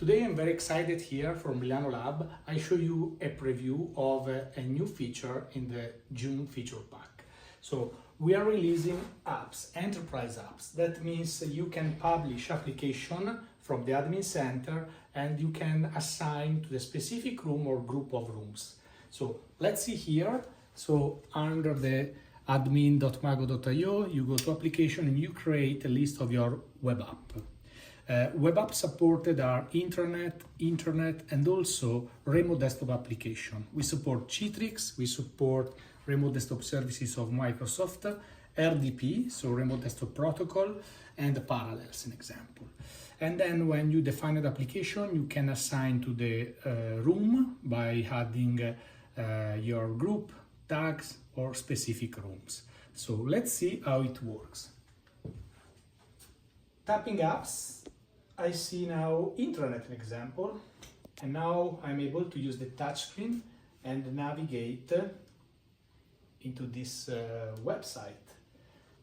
Today I'm very excited here from Milano Lab. I show you a preview of a new feature in the June feature pack. So we are releasing apps, enterprise apps. That means you can publish application from the admin center and you can assign to the specific room or group of rooms. So let's see here. So under the admin.mago.io, you go to application and you create a list of your web app. Web apps supported are internet, and also remote desktop application. We support Citrix, we support remote desktop services of Microsoft RDP, so remote desktop protocol, and Parallels, an example. And then when you define an application, you can assign to the room by adding your group, tags, or specific rooms. So let's see how it works. Tapping apps, I see now intranet, an example, and now I'm able to use the touchscreen and navigate into this website.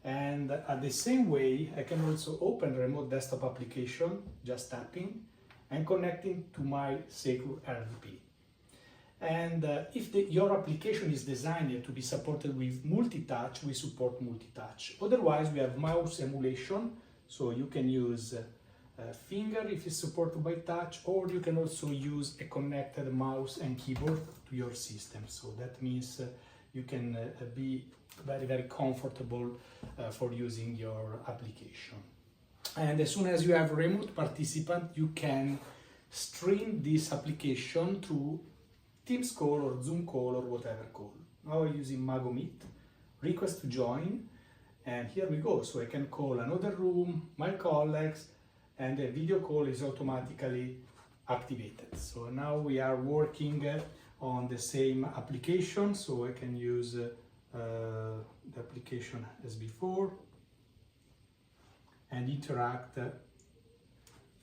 And at the same way, I can also open remote desktop application, just tapping, and connecting to my secure RDP. And if your application is designed to be supported with multi-touch, we support multi-touch. Otherwise, we have mouse emulation, so you can use finger if it's supported by touch, or you can also use a connected mouse and keyboard to your system. So that means you can be very comfortable for using your application. And as soon as you have remote participant, you can stream this application through Teams call or Zoom call or whatever call. Now I'm using Mago Meet, request to join, and here we go. So I can call another room, my colleagues, and the video call is automatically activated. So now we are working on the same application, so I can use the application as before and interact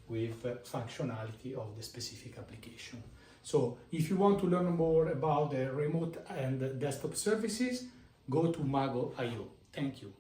with functionality of the specific application. So if you want to learn more about the remote and desktop services, go to Mago.io. Thank you.